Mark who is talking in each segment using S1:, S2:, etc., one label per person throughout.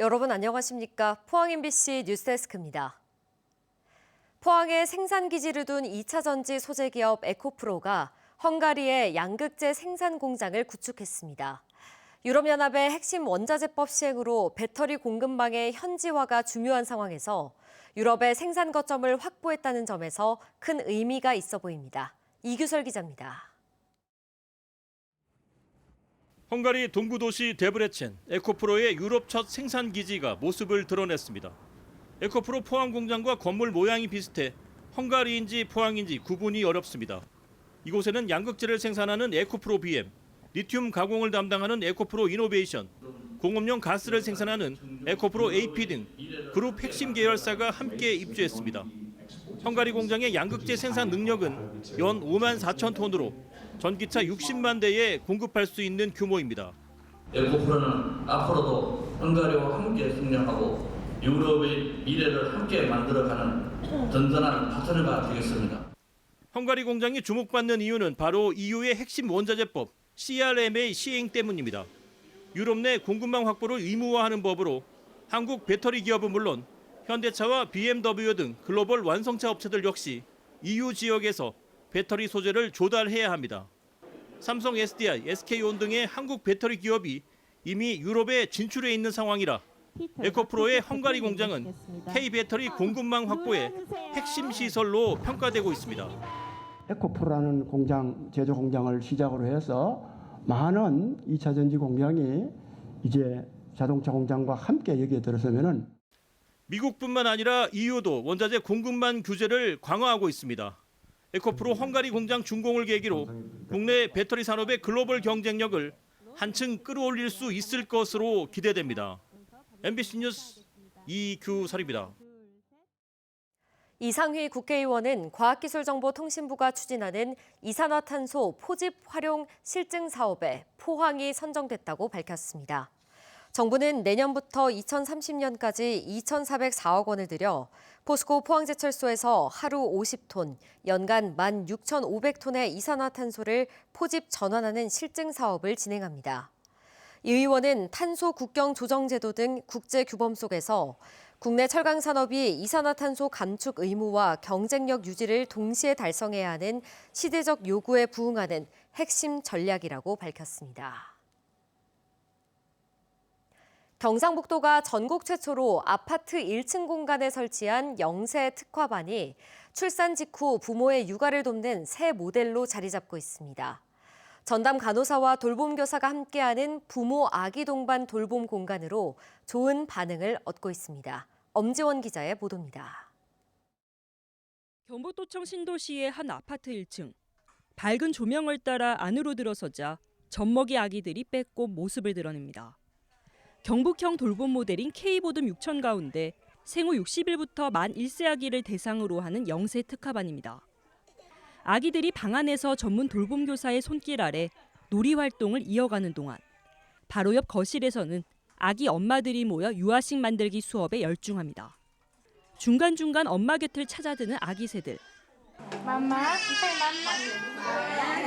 S1: 여러분 안녕하십니까? 포항 MBC 뉴스데스크입니다. 포항에 생산기지를 둔 2차 전지 소재 기업 에코프로가 헝가리에 양극재 생산 공장을 구축했습니다. 유럽연합의 핵심 원자재법 시행으로 배터리 공급망의 현지화가 중요한 상황에서 유럽의 생산 거점을 확보했다는 점에서 큰 의미가 있어 보입니다. 이규설 기자입니다.
S2: 헝가리 동부 도시 데브레첸, 에코프로의 유럽 첫 생산 기지가 모습을 드러냈습니다. 에코프로 포항 공장과 건물 모양이 비슷해 헝가리인지 포항인지 구분이 어렵습니다. 이곳에는 양극재를 생산하는 에코프로 BM, 리튬 가공을 담당하는 에코프로 이노베이션, 공업용 가스를 생산하는 에코프로 AP 등 그룹 핵심 계열사가 함께 입주했습니다. 헝가리 공장의 양극재 생산 능력은 연 5만 4천 톤으로 전기차 60만 대에 공급할 수 있는 규모입니다.
S3: 에코프로는 앞으로도 헝가리와 함께 성장하고 유럽의 미래를 함께 만들어가는 든든한 파트너가 되겠습니다.
S2: 헝가리 공장이 주목받는 이유는 바로 EU의 핵심 원자재법 CRMA 시행 때문입니다. 유럽 내 공급망 확보를 의무화하는 법으로 한국 배터리 기업은 물론 현대차와 BMW 등 글로벌 완성차 업체들 역시 EU 지역에서 배터리 소재를 조달해야 합니다. 삼성 SDI, SK온 등의 한국 배터리 기업이 이미 유럽에 진출해 있는 상황이라 에코프로의 헝가리 공장은 K배터리 공급망 확보의 핵심 시설로 평가되고 있습니다.
S4: 에코프로라는 공장, 제조 공장을 시작으로 해서 많은 2차 전지 공장이 이제 자동차 공장과 함께 여기에 들어서면은
S2: 미국뿐만 아니라 EU도 원자재 공급망 규제를 강화하고 있습니다. 에코프로 헝가리 공장 준공을 계기로 국내 배터리 산업의 글로벌 경쟁력을 한층 끌어올릴 수 있을 것으로 기대됩니다. MBC 뉴스 이규설입니다.
S1: 이상휘 국회의원은 과학기술정보통신부가 추진하는 이산화탄소 포집 활용 실증 사업에 포항이 선정됐다고 밝혔습니다. 정부는 내년부터 2030년까지 2,404억 원을 들여 포스코 포항제철소에서 하루 50톤, 연간 16,500톤의 이산화탄소를 포집 전환하는 실증 사업을 진행합니다. 이 의원은 탄소 국경 조정 제도 등 국제 규범 속에서 국내 철강 산업이 이산화탄소 감축 의무와 경쟁력 유지를 동시에 달성해야 하는 시대적 요구에 부응하는 핵심 전략이라고 밝혔습니다. 경상북도가 전국 최초로 아파트 1층 공간에 설치한 영세 특화반이 출산 직후 부모의 육아를 돕는 새 모델로 자리 잡고 있습니다. 전담 간호사와 돌봄교사가 함께하는 부모 아기 동반 돌봄 공간으로 좋은 반응을 얻고 있습니다. 엄지원 기자의 보도입니다.
S5: 경북도청 신도시의 한 아파트 1층. 밝은 조명을 따라 안으로 들어서자 젖먹이 아기들이 빼꼼 모습을 드러냅니다. 경북형 돌봄 모델인 K보듬 6천 가운데 생후 60일부터 만 1세 아기를 대상으로 하는 영세 특화반입니다. 아기들이 방 안에서 전문 돌봄교사의 손길 아래 놀이 활동을 이어가는 동안 바로 옆 거실에서는 아기 엄마들이 모여 유아식 만들기 수업에 열중합니다. 중간중간 엄마 곁을 찾아드는 아기 새들.
S6: 맘마,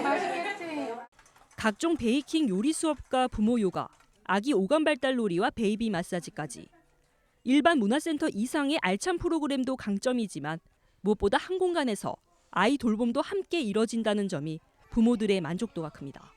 S6: 맛있겠지?
S5: 각종 베이킹 요리 수업과 부모 요가, 아기 오감 발달 놀이와 베이비 마사지까지. 일반 문화센터 이상의 알찬 프로그램도 강점이지만 무엇보다 한 공간에서 아이 돌봄도 함께 이뤄진다는 점이 부모들의 만족도가 큽니다.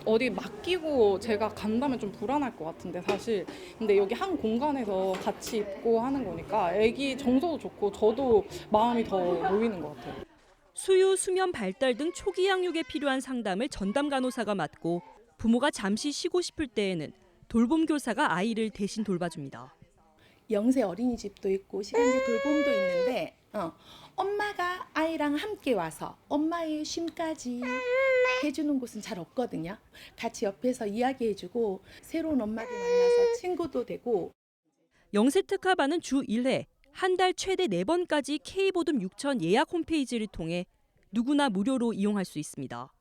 S6: 어디 맡기고 제가 간다면 좀 불안할 것 같은데 사실. 근데 여기 한 공간에서 같이 있고 하는 거니까 애기 정서도 좋고 저도 마음이 더 놓이는 것 같아요.
S5: 수유, 수면 발달 등 초기 양육에 필요한 상담을 전담 간호사가 맡고 부모가 잠시 쉬고 싶을 때에는 돌봄 교사가 아이를 대신 돌봐줍니다.
S7: 영세 어린이집도 있고 시간제 돌봄도 있는데 엄마가 아이랑 함께 와서 엄마의 쉼까지 해주는 곳은 잘 없거든요. 같이 옆에서 이야기해주고 새로운 엄마를 만나서 친구도 되고.
S5: 영세 특화반은 주 1회, 한 달 최대 4번까지 K보듬 6천 예약 홈페이지를 통해 누구나 무료로 이용할 수 있습니다.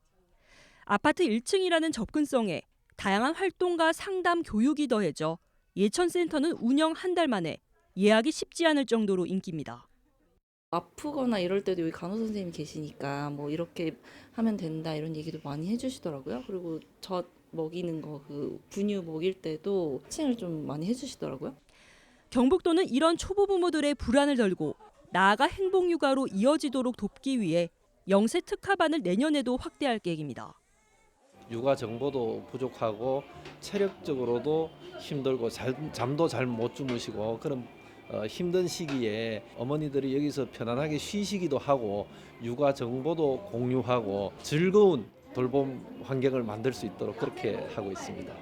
S5: 아파트 1층이라는 접근성에 다양한 활동과 상담, 교육이 더해져 예천센터는 운영 한 달 만에 예약이 쉽지 않을 정도로 인기입니다.
S8: 아프거나 이럴 때도 여기 간호 선생님 계시니까 뭐 이렇게 하면 된다 이런 얘기도 많이 해주시더라고요. 그리고 젖 먹이는 거 그 분유 먹일 때도 코칭을 좀 많이 해주시더라고요.
S5: 경북도는 이런 초보 부모들의 불안을 덜고 나아가 행복육아로 이어지도록 돕기 위해 영세 특화반을 내년에도 확대할 계획입니다.
S9: 육아 정보도 부족하고 체력적으로도 힘들고 잠도 잘 못 주무시고 그런 힘든 시기에 어머니들이 여기서 편안하게 쉬시기도 하고 육아 정보도 공유하고 즐거운 돌봄 환경을 만들 수 있도록 그렇게 하고 있습니다.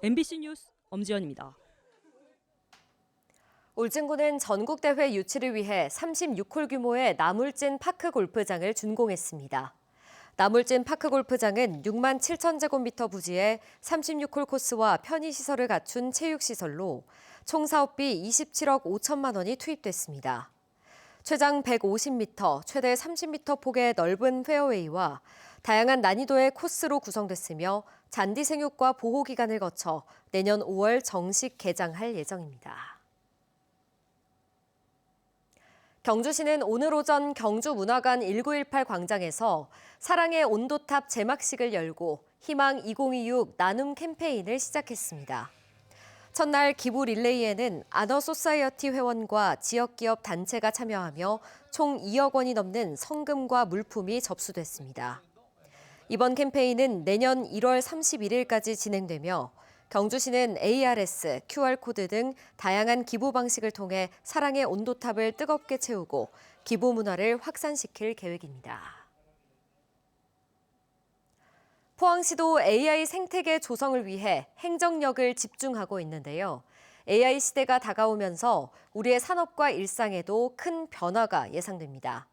S5: MBC 뉴스 엄지연입니다.
S1: 울진군은 전국대회 유치를 위해 36홀 규모의 나물진 파크 골프장을 준공했습니다. 나물진 파크 골프장은 6만 7천 제곱미터 부지에 36홀 코스와 편의시설을 갖춘 체육시설로 총 사업비 27억 5천만 원이 투입됐습니다. 최장 150m, 최대 30m 폭의 넓은 페어웨이와 다양한 난이도의 코스로 구성됐으며 잔디 생육과 보호 기간을 거쳐 내년 5월 정식 개장할 예정입니다. 경주시는 오늘 오전 경주문화관 1918 광장에서 사랑의 온도탑 제막식을 열고 희망 2026 나눔 캠페인을 시작했습니다. 첫날 기부 릴레이에는 아너소사이어티 회원과 지역기업 단체가 참여하며 총 2억 원이 넘는 성금과 물품이 접수됐습니다. 이번 캠페인은 내년 1월 31일까지 진행되며 경주시는 ARS, QR코드 등 다양한 기부 방식을 통해 사랑의 온도탑을 뜨겁게 채우고 기부 문화를 확산시킬 계획입니다. 포항시도 AI 생태계 조성을 위해 행정력을 집중하고 있는데요. AI 시대가 다가오면서 우리의 산업과 일상에도 큰 변화가 예상됩니다.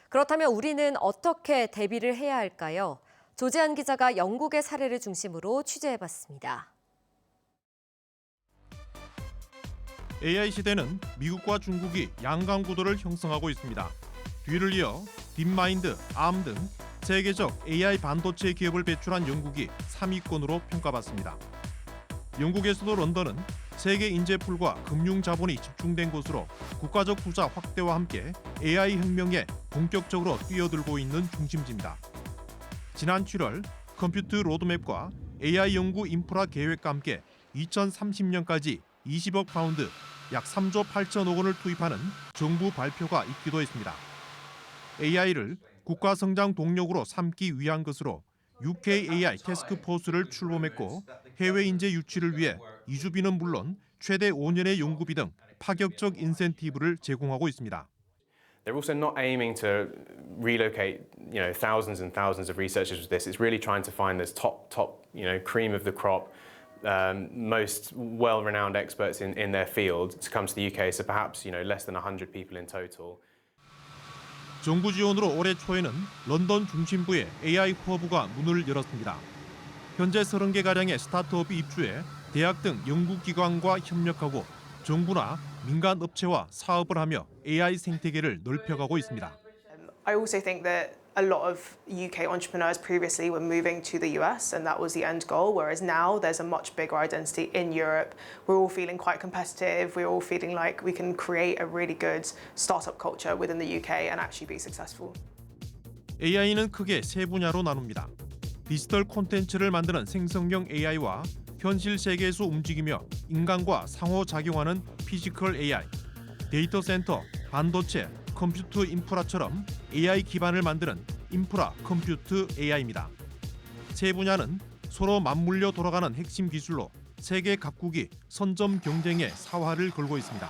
S1: 그렇다면 우리는 어떻게 대비를 해야 할까요? 조재한 기자가 영국의 사례를 중심으로 취재해봤습니다.
S10: AI 시대는 미국과 중국이 양강 구도를 형성하고 있습니다. 뒤를 이어 딥마인드, 암 등 세계적 AI 반도체 기업을 배출한 영국이 3위권으로 평가받습니다. 영국에서도 런던은 세계 인재풀과 금융 자본이 집중된 곳으로 국가적 투자 확대와 함께 AI 혁명에 본격적으로 뛰어들고 있는 중심지입니다. 지난 7월 컴퓨터 로드맵과 AI 연구 인프라 계획과 함께 2030년까지 20억 파운드, 약 3조 8천억 원을 투입하는 정부 발표가 있기도 했습니다. AI를 국가 성장 동력으로 삼기 위한 것으로 UK AI 태스크포스를 출범했고 해외 인재 유치를 위해 이주비는 물론 최대 5년의 연구비 등 파격적 인센티브를 제공하고 있습니다.
S11: They're also not aiming to relocate, thousands and thousands of researchers with this. It's really trying to find this top, cream of the crop, most well-renowned experts in their field to come to the UK. So perhaps, less than 100 people in total.
S10: 정부 지원으로 올해 초에는 런던 중심부에 AI 허브가 문을 열었습니다. 현재 30개가량의 스타트업이 입주해 대학 등 연구기관과 협력하고 정부나 민간 업체와 사업을 하며 AI 생태계를 넓혀가고 있습니다.
S12: I also think that a lot of UK entrepreneurs previously were moving to the US and that was the end goal, whereas now there's a much bigger identity in Europe. We're all feeling quite competitive. We're all feeling like we can create a really good startup culture within the UK and actually be successful.
S10: AI는 크게 세 분야로 나눕니다. 디지털 콘텐츠를 만드는 생성형 AI와 현실 세계에서 움직이며 인간과 상호작용하는 피지컬 AI, 데이터 센터, 반도체, 컴퓨터 인프라처럼 AI 기반을 만드는 인프라 컴퓨터 AI입니다. 세 분야는 서로 맞물려 돌아가는 핵심 기술로 세계 각국이 선점 경쟁에 사활을 걸고 있습니다.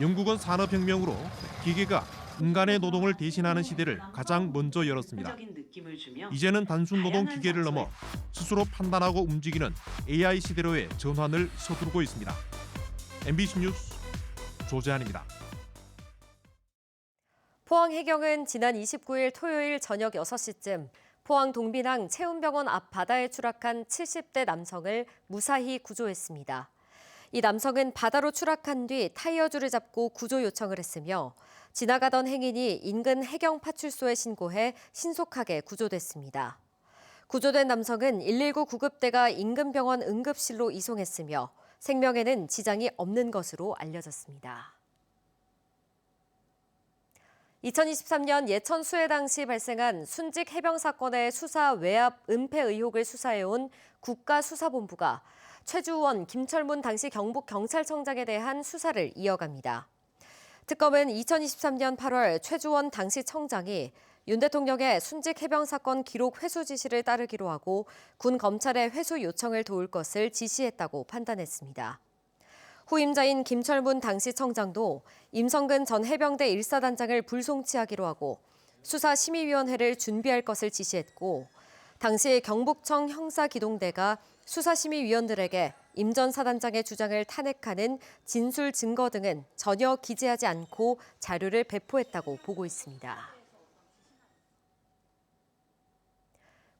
S10: 영국은 산업혁명으로 기계가 인간의 노동을 대신하는 시대를 가장 먼저 열었습니다. 이제는 단순 노동 기계를 넘어 스스로 판단하고 움직이는 AI 시대로의 전환을 서두르고 있습니다. MBC 뉴스 조재한입니다.
S1: 포항 해경은 지난 29일 토요일 저녁 6시쯤 포항 동빈항 채운병원 앞 바다에 추락한 70대 남성을 무사히 구조했습니다. 이 남성은 바다로 추락한 뒤 타이어줄을 잡고 구조 요청을 했으며 지나가던 행인이 인근 해경 파출소에 신고해 신속하게 구조됐습니다. 구조된 남성은 119 구급대가 인근 병원 응급실로 이송했으며 생명에는 지장이 없는 것으로 알려졌습니다. 2023년 예천 수해 당시 발생한 순직 해병 사건의 수사 외압 은폐 의혹을 수사해온 국가수사본부가 최주원, 김철문 당시 경북경찰청장에 대한 수사를 이어갑니다. 특검은 2023년 8월 최주원 당시 청장이 윤 대통령의 순직 해병 사건 기록 회수 지시를 따르기로 하고 군 검찰의 회수 요청을 도울 것을 지시했다고 판단했습니다. 후임자인 김철문 당시 청장도 임성근 전 해병대 1사단장을 불송치하기로 하고 수사심의위원회를 준비할 것을 지시했고 당시 경북청 형사기동대가 수사심의위원들에게 임 전 사단장의 주장을 탄핵하는 진술 증거 등은 전혀 기재하지 않고 자료를 배포했다고 보고 있습니다.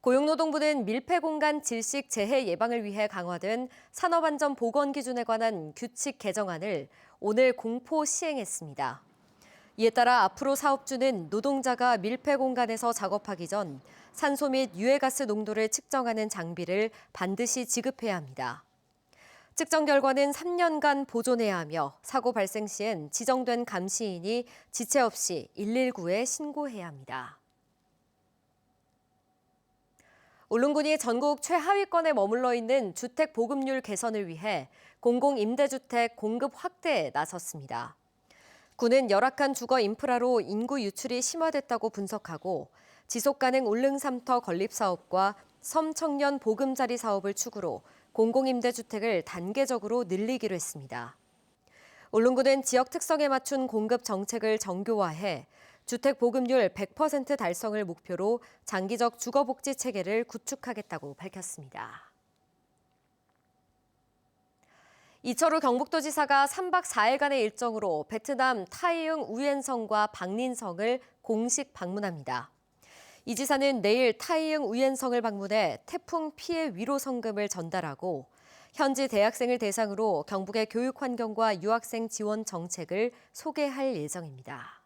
S1: 고용노동부는 밀폐공간 질식 재해 예방을 위해 강화된 산업안전보건 기준에 관한 규칙 개정안을 오늘 공포 시행했습니다. 이에 따라 앞으로 사업주는 노동자가 밀폐공간에서 작업하기 전 산소 및 유해가스 농도를 측정하는 장비를 반드시 지급해야 합니다. 측정 결과는 3년간 보존해야 하며 사고 발생 시엔 지정된 감시인이 지체 없이 119에 신고해야 합니다. 울릉군이 전국 최하위권에 머물러 있는 주택 보급률 개선을 위해 공공임대주택 공급 확대에 나섰습니다. 군은 열악한 주거 인프라로 인구 유출이 심화됐다고 분석하고 지속가능 울릉3터 건립 사업과 섬 청년 보금자리 사업을 축으로 공공임대주택을 단계적으로 늘리기로 했습니다. 울릉군은 지역 특성에 맞춘 공급 정책을 정교화해 주택 보급률 100% 달성을 목표로 장기적 주거복지 체계를 구축하겠다고 밝혔습니다. 이철우 경북도지사가 3박 4일간의 일정으로 베트남 타이응 우옌성과 박린성을 공식 방문합니다. 이 지사는 내일 타이응 우옌성을 방문해 태풍 피해 위로 성금을 전달하고 현지 대학생을 대상으로 경북의 교육 환경과 유학생 지원 정책을 소개할 예정입니다.